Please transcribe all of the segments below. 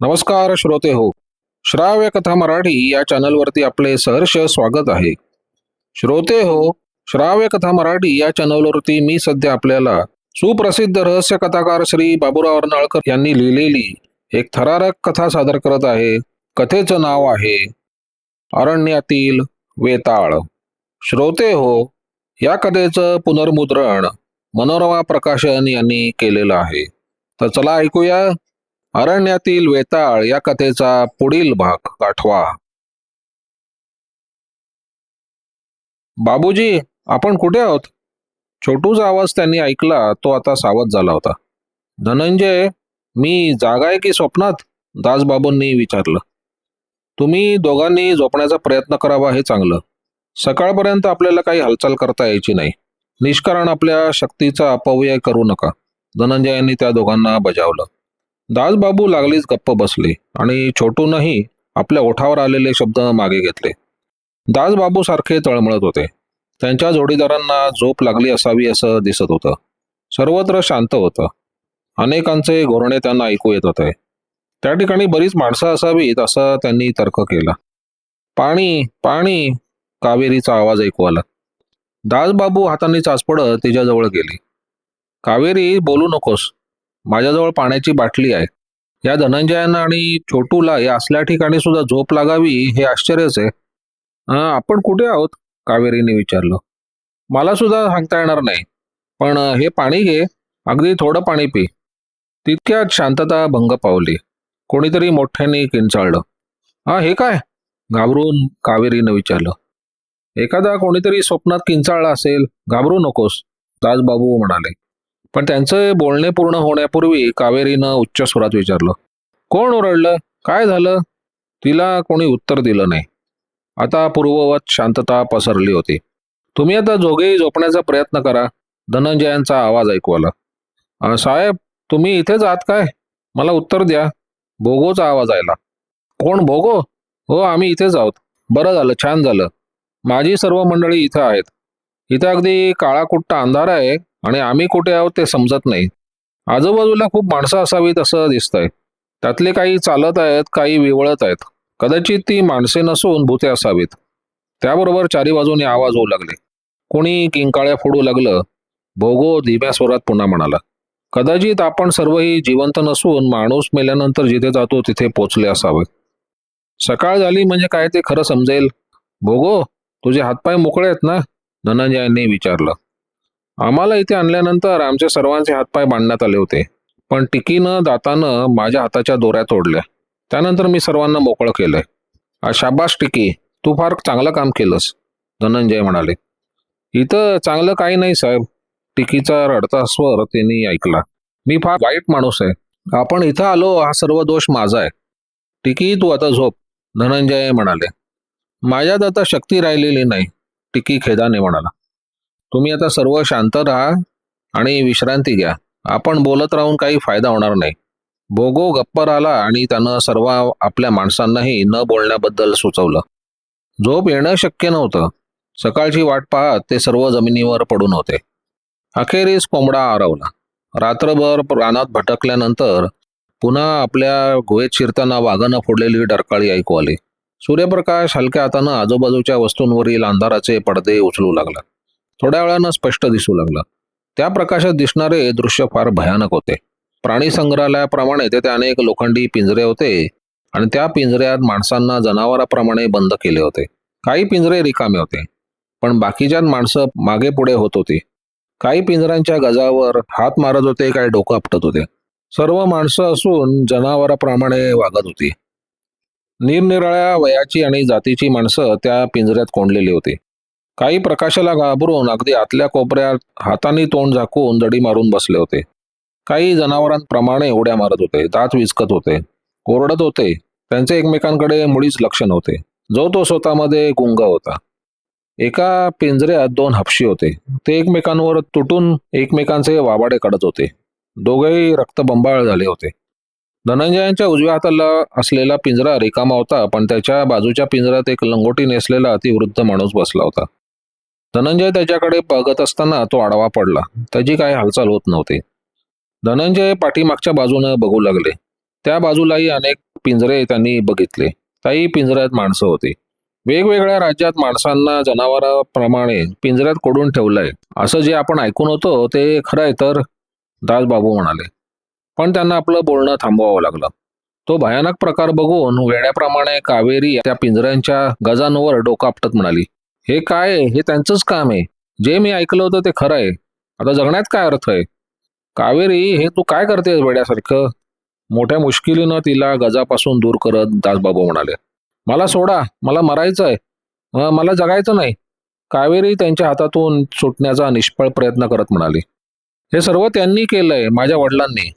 नमस्कार श्रोते हो. श्राव्य कथा मराठी या चॅनलवरती आपले सहर्ष स्वागत आहे. श्रोते हो, श्राव्य कथा मराठी या चॅनलवरती मी सध्या आपल्याला सुप्रसिद्ध रहस्य कथाकार श्री बाबूराव अर्नाळकर यांनी लिहिलेली एक थरारक कथा सादर करत आहे. कथेचं नाव आहे अरण्यातील वेताळ. श्रोते हो, या कथेचं पुनर्मुद्रण मनोरमा प्रकाशन यांनी केलेलं आहे. तर चला ऐकूया अरण्यातील वेताळ या कथेचा पुढील भाग. आठवा. बाबूजी, आपण कुठे आहोत? छोटूचा आवाज त्यांनी ऐकला तो आता सावध झाला होता. धनंजय, मी जागा आहे की स्वप्नात? दासबाबूंनी विचारलं. तुम्ही दोघांनी झोपण्याचा प्रयत्न करावा हे चांगलं. सकाळपर्यंत आपल्याला काही हालचाल करता यायची नाही. निष्कारण आपल्या शक्तीचा अपव्यय करू नका, धनंजयांनी त्या दोघांना बजावलं. दासबाबू लागलीच गप्प बसले आणि छोटूनही आपल्या ओठावर आलेले शब्द मागे घेतले. दासबाबू सारखे तळमळत होते. त्यांच्या जोडीदारांना झोप लागली असावी असं दिसत होतं. सर्वत्र शांत होतं. अनेकांचे घोरणे त्यांना ऐकू येत होते. त्या ठिकाणी बरीच माणसं असावीत असं त्यांनी तर्क केला. पाणी पाणी, कावेरीचा आवाज ऐकू आला. दासबाबू हातांनी चाचपडत तिच्याजवळ गेली. कावेरी, बोलू नकोस. माझ्याजवळ पाण्याची बाटली आहे. या धनंजयांना आणि छोटूला या असल्या ठिकाणी सुद्धा झोप लागावी हे आश्चर्यच आहे. आपण कुठे आहोत? कावेरीने विचारलं. मला सुद्धा सांगता येणार नाही, पण हे पाणी घे, अगदी थोडं पाणी पी. तितक्यात शांतता भंग पावली. कोणीतरी मोठ्याने किंचाळलं. हे काय? घाबरून कावेरीनं विचारलं. एखादा कोणीतरी स्वप्नात किंचाळला असेल, घाबरू नकोस, दासबाबू म्हणाले. पण त्यांचे बोलणे पूर्ण होण्यापूर्वी कावेरीनं उच्च स्वरात विचारलं. कोण ओरडलं? काय झालं? तिला कोणी उत्तर दिलं नाही. आता पूर्ववत शांतता पसरली होती. तुम्ही आता दोघेही झोपण्याचा प्रयत्न करा, धनंजयांचा आवाज ऐकू आला. साहेब, तुम्ही इथेच आहात काय? मला उत्तर द्या. भोगोचा आवाज आला. कोण भोगो? हो, आम्ही इथेच आहोत. बरं झालं, छान झालं. माझी सर्व मंडळी इथं आहेत. इथं अगदी काळाकुट्टा अंधार आहे आणि आम्ही कुठे आहोत ते समजत नाही. आजूबाजूला खूप माणसं असावीत असं दिसतंय. त्यातले काही चालत आहेत, काही विवळत आहेत. कदाचित ती माणसे नसून भूते असावीत. त्याबरोबर चारी बाजूने आवाज होऊ लागले. कोणी किंकाळ्या फोडू लागलं. भोगो धीम्या स्वरात पुन्हा म्हणाला. कदाचित आपण सर्वही जिवंत नसून माणूस मेल्यानंतर जिथे जातो तिथे पोचले असावे. सकाळ झाली म्हणजे काय ते खरं समजेल. भोगो, तुझे हातपाय मोकळे आहेत ना? धनंजयांनी विचारलं. आम्हाला इथे आणल्यानंतर आमचे सर्वांचे हातपाय बांधण्यात आले होते, पण टिकीनं दातानं माझ्या हाताच्या दोऱ्या तोडल्या. त्यानंतर मी सर्वांना मोकळं केलंय. शाबास टिकी, तू फार चांगलं काम केलंस, धनंजय म्हणाले. इथं चांगलं काही नाही साहेब, टिकीचा रडता स्वर त्यांनी ऐकला. मी फार वाईट माणूस आहे. आपण इथं आलो हा सर्व दोष माझा आहे. टिकी, तू आता झोप, धनंजय म्हणाले. माझ्यात आता शक्ती राहिलेली नाही, टिकी खेदाने म्हणाला. तुम्ही आता सर्व शांत राहा आणि विश्रांती घ्या. आपण बोलत राहून काही फायदा होणार नाही. भोगो गप्प राहिला आणि त्यानं सर्व आपल्या माणसांनाही न बोलण्याबद्दल सुचवलं. झोप येणं शक्य नव्हतं. सकाळची वाट पाहत ते सर्व जमिनीवर पडून होते. अखेरीस कोंबडा आरवला. रात्रभर रानात भटकल्यानंतर पुन्हा आपल्या गुहेत शिरताना वाघानं फोडलेली डरकाळी ऐकू आली. सूर्यप्रकाश हलक्या हातानं आजूबाजूच्या वस्तूंवरील अंधाराचे पडदे उचलू लागला. थोड्या वेळानं स्पष्ट दिसू लागलं. त्या प्रकाशात दिसणारे दृश्य फार भयानक होते. प्राणी संग्रहालयाप्रमाणे तेथे अनेक लोखंडी पिंजरे होते आणि त्या पिंजऱ्यात माणसांना जनावराप्रमाणे बंद केले होते. काही पिंजरे रिकामे होते, पण बाकीच्यात माणसं मागे पुढे होत होती. काही पिंजऱ्यांच्या गजावर हात मारत होते, काही डोकं आपटत होते. सर्व माणसं असून जनावराप्रमाणे वागत होती. निरनिराळ्या वयाची आणि जातीची माणसं त्या पिंजऱ्यात कोंडलेली होती. काही प्रकाशाला घाबरून अगदी आतल्या कोपऱ्यात हाताने तोंड झाकून दडी मारून बसले होते. काही जनावरांप्रमाणे उड्या मारत होते, दात विचकत होते, ओरडत होते. त्यांचे एकमेकांकडे मुळीच लक्ष नव्हते. जो तो स्वतःमध्ये गुंग होता. एका पिंजऱ्यात 2 हपशी होते. ते एकमेकांवर तुटून एकमेकांचे वाबाडे काढत होते. दोघेही रक्तबंबाळ झाले होते. धनंजयांच्या उजव्या हाताला असलेला पिंजरा रिकामा होता, पण त्याच्या बाजूच्या पिंजऱ्यात एक लंगोटी नेसलेला अतिवृद्ध माणूस बसला होता. धनंजय त्याच्याकडे बघत असताना तो आडवा पडला. त्याची काही हालचाल होत नव्हती. धनंजय पाठीमागच्या बाजूने बघू लागले. त्या बाजूलाही अनेक पिंजरे त्यांनी बघितले. त्याही पिंजऱ्यात माणसं होती. वेगवेगळ्या राज्यात माणसांना जनावरांप्रमाणे पिंजऱ्यात कोडून ठेवलंय असं जे आपण ऐकून होतो ते खरं आहे तर, दासबाबू म्हणाले. पण त्यांना आपलं बोलणं थांबवावं लागलं. तो भयानक प्रकार बघून वेड्याप्रमाणे कावेरी त्या पिंजऱ्यांच्या गजांवर डोकं आपटत म्हणाली, हे काय आहे? हे त्यांचंच काम आहे. जे मी ऐकलं होतं ते खरं आहे. आता जगण्यात काय अर्थ आहे? कावेरी, हे तू काय करतेस वेड्यासारखं? मोठ्या मुश्किलीनं तिला गजापासून दूर करत दासबाबू म्हणाले, मला सोडा, मला मरायचं आहे. मला जगायचं नाही. कावेरी त्यांच्या हातातून सुटण्याचा निष्फळ प्रयत्न करत म्हणाली, हे सर्व त्यांनी केलंय, माझ्या वडिलांनी.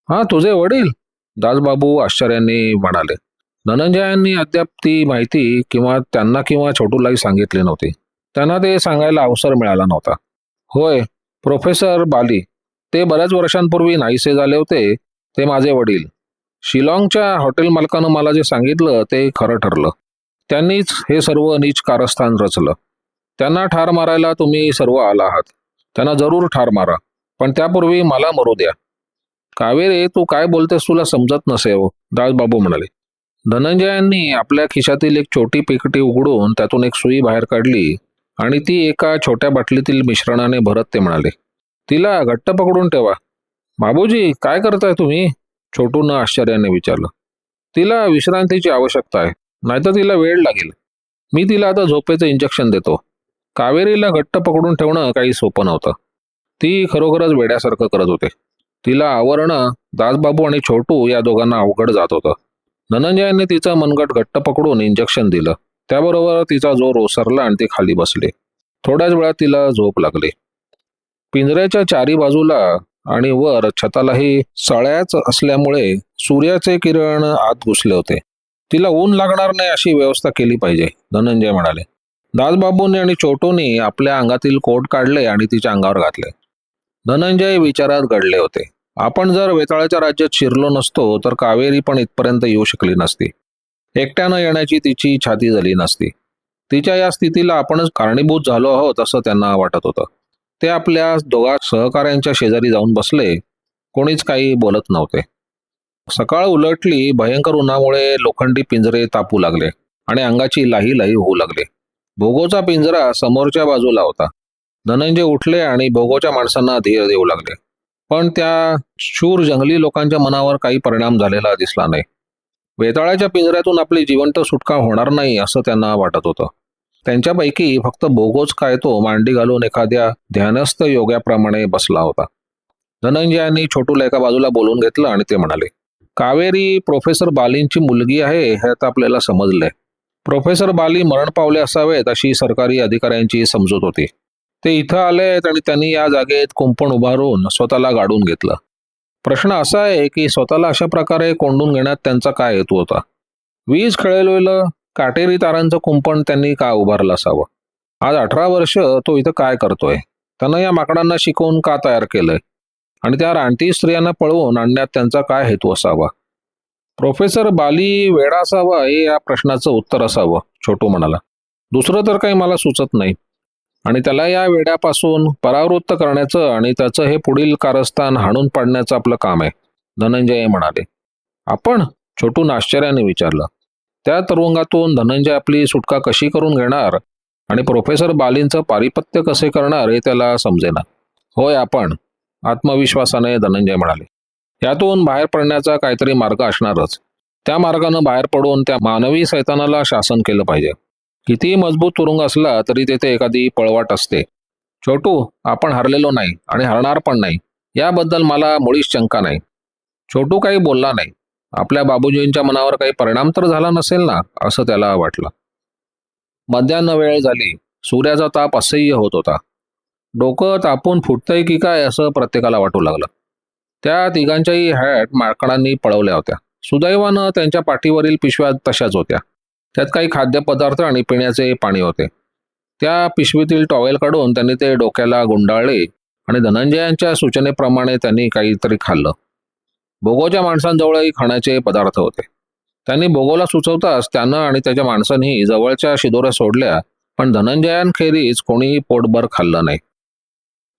हा, तुझे वडील? दासबाबू आश्चर्याने म्हणाले. धनंजयांनी अद्याप ती माहिती त्यांना किंवा छोटूलाही सांगितली नव्हती. त्यांना ते सांगायला अवसर मिळाला नव्हता. होय, प्रोफेसर बाली. ते बऱ्याच वर्षांपूर्वी नाहीसे झाले होते. ते माझे वडील. शिलाँगच्या हॉटेल मालकानं मला जे सांगितलं ते खरं ठरलं. त्यांनीच हे सर्व नीच कारस्थान रचलं. त्यांना ठार मारायला तुम्ही सर्व आला आहात. त्यांना जरूर ठार मारा, पण त्यापूर्वी मला मरू द्या. कावेरी, तू काय बोलतेस तुला समजत नसे हो, दासबाबू म्हणाले. धनंजयांनी आपल्या खिशातील एक छोटी पिकटी उघडून त्यातून एक सुई बाहेर काढली आणि ती एका छोट्या बाटलीतील मिश्रणाने भरत ते म्हणाले, तिला घट्ट पकडून ठेवा. बाबूजी, काय करताय तुम्ही? छोटूनं आश्चर्याने विचारलं. तिला विश्रांतीची आवश्यकता आहे, नाहीतर तिला वेळ लागेल. मी तिला आता झोपेचं इंजेक्शन देतो. कावेरीला घट्ट पकडून ठेवणं काही सोपं नव्हतं. ती खरोखरच वेड्यासारखं करत होते. तिला आवरणं दासबाबू आणि छोटू या दोघांना अवघड जात होतं. धनंजयाने तिचं मनगट घट्ट पकडून इंजेक्शन दिलं. त्याबरोबर तिचा जोर ओसरला आणि ती खाली बसली. थोड्याच वेळात तिला झोप लागली. पिंजऱ्याच्या चारी बाजूला आणि वर छतालाही सळ्याच असल्यामुळे सूर्याचे किरण आत घुसले होते. तिला ऊन लागणार नाही अशी व्यवस्था केली पाहिजे, धनंजय म्हणाले. दासबाबूंनी आणि छोटूंनी आपल्या अंगातील कोट काढले आणि तिच्या अंगावर घातले. धनंजय विचारात गडले होते. आपण जर वेताळाच्या राज्यात शिरलो नसतो तर कावेरी पण इथपर्यंत येऊ शकली नसती. एकट्यानं येण्याची तिची छाती झाली नसती. तिच्या या स्थितीला आपणच कारणीभूत झालो आहोत असं त्यांना वाटत होतं. ते आपल्या दोघा सहकाऱ्यांच्या शेजारी जाऊन बसले. कोणीच काही बोलत नव्हते. सकाळ उलटली. भयंकर उन्हामुळे लोखंडी पिंजरे तापू लागले आणि अंगाची लाही लाही होऊ लागले. भोगोचा पिंजरा समोरच्या बाजूला होता. धनंजय उठले आणि भोगोच्या माणसांना धीर देऊ लागले. पण त्या शूर जंगली लोकांच्या मनावर काही परिणाम झालेला दिसला नाही. वेताळाच्या पिंजऱ्यातून आपली जिवंत सुटका होणार नाही असं त्यांना वाटत होतं. त्यांच्यापैकी फक्त भोगोच काय तो मांडी घालून एखाद्या ध्यानस्थ योग्याप्रमाणे बसला होता. धनंजयांनी छोटूला एका बाजूला बोलून घेतलं आणि ते म्हणाले, कावेरी प्रोफेसर बालींची मुलगी आहे हे आता आपल्याला समजलंय. प्रोफेसर बाली मरण पावले असावेत अशी सरकारी अधिकाऱ्यांची समजूत होती. ते इथं आलेत आणि त्यांनी या जागेत कुंपण उभारून स्वतःला गाडून घेतलं. प्रश्न असा आहे की स्वतःला अशा प्रकारे कोंडून घेण्यात त्यांचा काय हेतू होता? वीज खेळलेलं काटेरी तारांचं कुंपण त्यांनी का उभारलं असावं? आज 18 वर्ष तो इथं काय करतोय? त्यानं या माकडांना शिकवून का तयार केलंय? आणि त्या रानटी स्त्रियांना पळवून आणण्यात त्यांचा काय हेतू असावा? प्रोफेसर बाली वेडा असावा हे या प्रश्नाचं उत्तर असावं, छोटू म्हणाला. दुसरं तर काही मला सुचत नाही. आणि त्याला या वेड्यापासून परावृत्त करण्याचं आणि त्याचं हे पुढील कारस्थान हाणून पाडण्याचं आपलं काम आहे, धनंजय म्हणाले. आपण? छोटून आश्चर्याने विचारलं. त्या तुरुंगातून धनंजय आपली सुटका कशी करून घेणार आणि प्रोफेसर बालींचं पारिपत्य कसे करणार हे त्याला समजेना. होय, आपण, आत्मविश्वासाने धनंजय म्हणाले. यातून बाहेर पडण्याचा काहीतरी मार्ग असणारच. त्या मार्गानं बाहेर पडून त्या मानवी सैतानाला शासन केलं पाहिजे. कितीही मजबूत तुरुंग असला तरी तेथे एखादी पळवाट असते. छोटू, आपण हरलेलो नाही आणि हरणार पण नाही याबद्दल मला मुळीच शंका नाही. छोटू काही बोलला नाही. आपल्या बाबूजींच्या मनावर काही परिणाम तर झाला नसेल ना असं त्याला वाटलं. मध्यान्ह वेळ झाली. सूर्याचा ताप असह्य होत होता. डोकं तापून फुटतंय की काय असं प्रत्येकाला वाटू लागलं. त्या तिघांच्याही हॅट माकडांनी पळवल्या होत्या. सुदैवानं त्यांच्या पाठीवरील पिशव्या तशाच होत्या. त्यात काही खाद्यपदार्थ आणि पिण्याचे पाणी होते. त्या पिशवीतील टॉवेल काढून त्यांनी ते डोक्याला गुंडाळले आणि धनंजयांच्या सूचनेप्रमाणे त्यांनी काहीतरी खाल्लं. भोगोच्या माणसांजवळही खाण्याचे पदार्थ होते. त्यांनी भोगोला सुचवताच त्यानं आणि त्याच्या माणसांनी जवळच्या शिदोऱ्या सोडल्या, पण धनंजयांखेरीज कोणीही पोटभर खाल्लं नाही.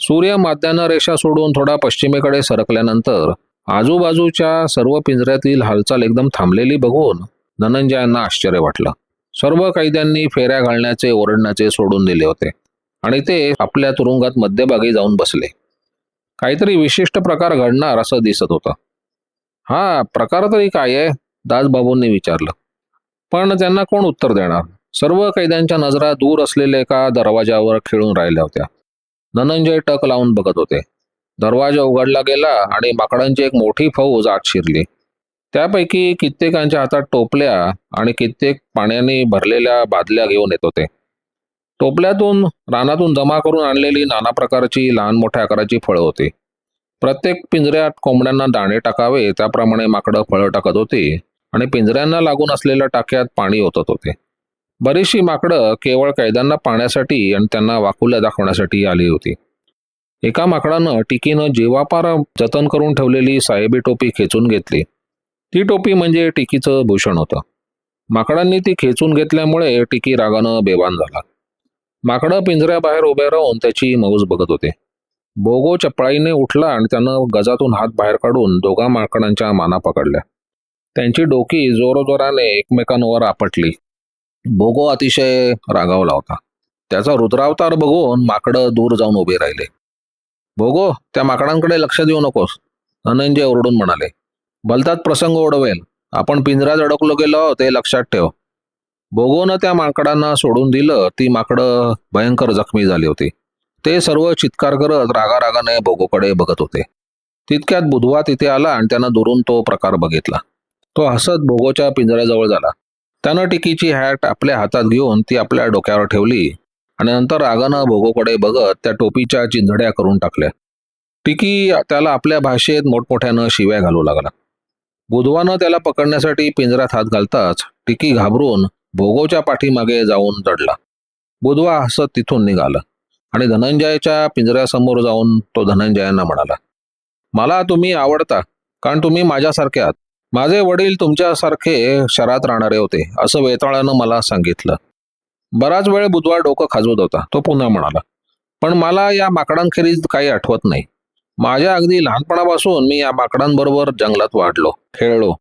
सूर्य मध्यान्ह रेषा सोडून थोडा पश्चिमेकडे सरकल्यानंतर आजूबाजूच्या सर्व पिंजऱ्यातील हालचाल एकदम थांबलेली बघून धनंजयांना आश्चर्य वाटलं. सर्व कैद्यांनी फेऱ्या घालण्याचे ओरडण्याचे सोडून दिले होते आणि ते आपल्या तुरुंगात मध्यभागी जाऊन बसले. काहीतरी विशिष्ट प्रकार घडणार असं दिसत होतं. हा प्रकार तरी काय आहे? दासबाबूंनी विचारलं. पण त्यांना कोण उत्तर देणार? सर्व कैद्यांच्या नजरा दूर असलेल्या एका दरवाजावर खिळून राहिल्या होत्या. धनंजय टक लावून बघत होते. दरवाजा उघडला गेला आणि माकडांची एक मोठी फौज आत शिरली. त्यापैकी कित्येकांच्या हातात टोपल्या आणि कित्येक पाण्याने भरलेल्या बादल्या घेऊन येत होते. टोपल्यातून रानातून जमा करून आणलेली नाना प्रकारची लहान मोठ्या आकाराची फळं होती. प्रत्येक पिंजऱ्यात कोंबड्यांना दाणे टाकावे त्याप्रमाणे माकडं फळं टाकत होती आणि पिंजऱ्यांना लागून असलेल्या टाक्यात पाणी ओतत होते. बरीचशी माकडं केवळ कैद्यांना पाण्यासाठी आणि त्यांना वाकुल्या दाखवण्यासाठी आली होती. एका माकडानं टिकीनं जीवापार जतन करून ठेवलेली साहेबी टोपी खेचून घेतली. ती टोपी म्हणजे टिकीचं भूषण होतं. माकडांनी ती खेचून घेतल्यामुळे टिकी रागानं बेभान झाला. माकडं पिंजऱ्याबाहेर उभे राहून त्याची मौज बघत होते. बोगो चपळाईने उठला आणि त्यानं गजातून हात बाहेर काढून दोघा माकडांच्या माना पकडल्या. त्यांची डोकी जोरजोराने एकमेकांवर आपटली. बोगो अतिशय रागावला होता. त्याचा रुद्रावतार बघून माकडं दूर जाऊन उभे राहिले. बोगो, त्या माकडांकडे लक्ष देऊ नकोस, धनंजय ओरडून म्हणाले. भलताच प्रसंग ओढवेल. आपण पिंजऱ्यात अडकलो गेलो ते लक्षात ठेव. बोगोनं त्या माकडांना सोडून दिलं. ती माकडं भयंकर जखमी झाली होती. ते सर्व चित्कार करत रागारागाने बोगोकडे बघत होते. तितक्यात बुधवा तिथे आला आणि त्यानं दुरून तो प्रकार बघितला. तो हसत बोगोच्या पिंजऱ्याजवळ झाला. त्यानं टिकीची हॅट आपल्या हातात घेऊन ती आपल्या डोक्यावर ठेवली आणि नंतर रागानं बोगोकडे बघत त्या टोपीच्या चिंधड्या करून टाकल्या. टिकी त्याला आपल्या भाषेत मोठमोठ्यानं शिव्या घालू लागला. बुधवानं त्याला पकडण्यासाठी पिंजऱ्यात हात घालताच टिकी घाबरून भोगोच्या पाठीमागे जाऊन दडला. बुधवा हसत तिथून निघाला आणि धनंजयाच्या पिंजऱ्यासमोर जाऊन तो धनंजयांना म्हणाला, मला तुम्ही आवडता, कारण तुम्ही माझ्यासारखे आहात. माझे वडील तुमच्यासारखे शहरात राहणारे होते असं वेताळानं मला सांगितलं. बराच वेळ बुधवा डोकं खाजवत होता. तो पुन्हा म्हणाला, पण मला या माकडांखेरीज काही आठवत नाही. माझ्या अगदी लहानपणापासून मी या माकडांबरोबर जंगलात वाढलो, खेळलो.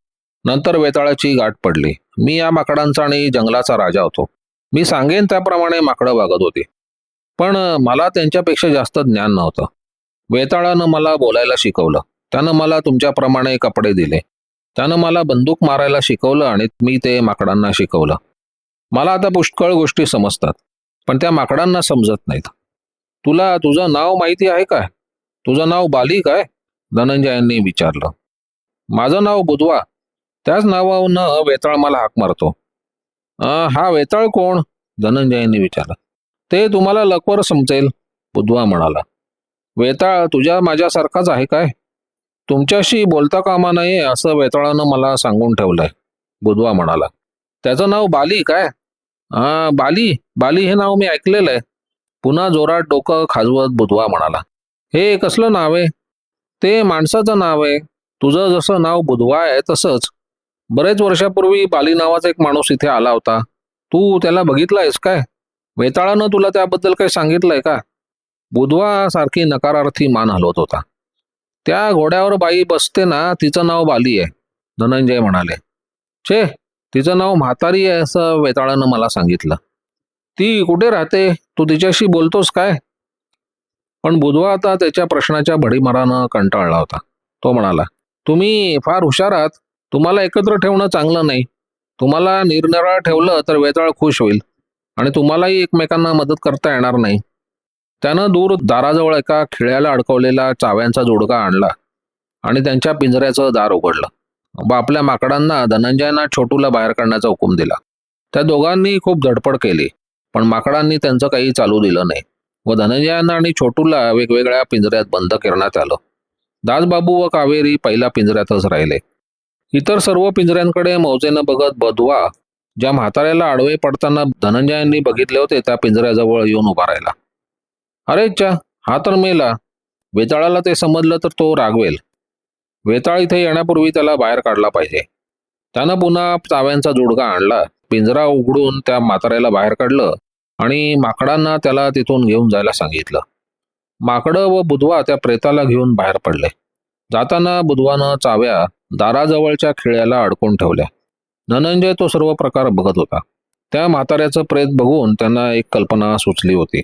नंतर वेताळाची गाठ पडली. मी या माकडांचा आणि जंगलाचा राजा होतो. मी सांगेन त्याप्रमाणे माकडं वागत होती. पण मला त्यांच्यापेक्षा जास्त ज्ञान नव्हतं. वेताळानं मला बोलायला शिकवलं. त्यानं मला तुमच्याप्रमाणे कपडे दिले. त्यानं मला बंदूक मारायला शिकवलं आणि मी ते माकडांना शिकवलं. मला आता पुष्कळ गोष्टी समजतात, पण त्या माकडांना समजत नाहीत. तुला तुझं नाव माहिती आहे काय? तुझं नाव बाली काय? धनंजयांनी विचारलं. माझं नाव बुधवा. त्याच नावानं वेताळ मला हाक मारतो. हा वेताळ कोण? धनंजयांनी विचारलं. ते तुम्हाला लवकर समजेल, बुधवा म्हणाला. वेताळ तुझ्या माझ्यासारखाच आहे काय? तुमच्याशी बोलता कामा नये असं वेताळानं मला सांगून ठेवलंय, बुधवा म्हणाला. त्याचं नाव बाली काय? बाली. बाली हे नाव मी ऐकलेलं आहे, पुन्हा जोरात डोकं खाजवत बुधवा म्हणाला. हे कसलं नाव आहे? ते माणसाचं नाव आहे. तुझं जसं नाव बुधवा आहे तसंच. बरेच वर्षापूर्वी बाली नावाचा एक माणूस इथे आला होता. तू त्याला बघितलायस काय? वेताळानं तुला त्याबद्दल काही सांगितलंय का? बुधवा सारखी नकारार्थी मान हलवत होता. त्या घोड्यावर बाई बसते ना, तिचं नाव बाली आहे, धनंजय म्हणाले. छे, तिचं नाव म्हातारी आहे असं वेताळानं मला सांगितलं. ती कुठे राहते? तू तिच्याशी बोलतोस काय? पण बुधवा आता त्याच्या प्रश्नाच्या भडीमारानं कंटाळला होता. तो म्हणाला, तुम्ही फार हुशार आहात. तुम्हाला एकत्र ठेवणं चांगलं नाही. तुम्हाला निरनिराळं ठेवलं तर वेताळ खुश होईल आणि तुम्हालाही एकमेकांना मदत करता येणार नाही. त्यानं दूर दाराजवळ एका खिळ्याला अडकवलेला चाव्यांचा जोडका आणला आणि त्यांच्या पिंजऱ्याचं दार उघडलं व आपल्या माकडांना धनंजयांना छोटूला बाहेर काढण्याचा हुकूम दिला. त्या दोघांनी खूप धडपड केली, पण माकडांनी त्यांचं काही चालू दिलं नाही व धनंजयांना आणि छोटूला वेगवेगळ्या पिंजऱ्यात बंद करण्यात आलं. दासबाबू व कावेरी पहिल्या पिंजऱ्यातच राहिले. इतर सर्व पिंजऱ्यांकडे मौजेनं बघत बुधवा ज्या म्हाताऱ्याला आडवे पडताना धनंजयांनी बघितले होते त्या पिंजऱ्याजवळ येऊन उभा राहिला. अरे च्या, हा तर मेला. वेताळाला ते समजलं तर तो रागवेल. वेताळ इथे येण्यापूर्वी त्याला बाहेर काढला पाहिजे. त्यानं पुन्हा चाव्यांचा जोडगा आणला, पिंजरा उघडून त्या म्हाताऱ्याला बाहेर काढलं आणि माकडांना त्याला तिथून घेऊन जायला सांगितलं. माकडं व बुधवा त्या प्रेताला घेऊन बाहेर पडले. जाताना बुधवानं चाव्या दाराजवळच्या खिळ्याला अडकून ठेवल्या. धनंजय तो सर्व प्रकार बघत होता. त्या म्हाताऱ्याचं प्रेत बघून त्यांना एक कल्पना सुचली होती.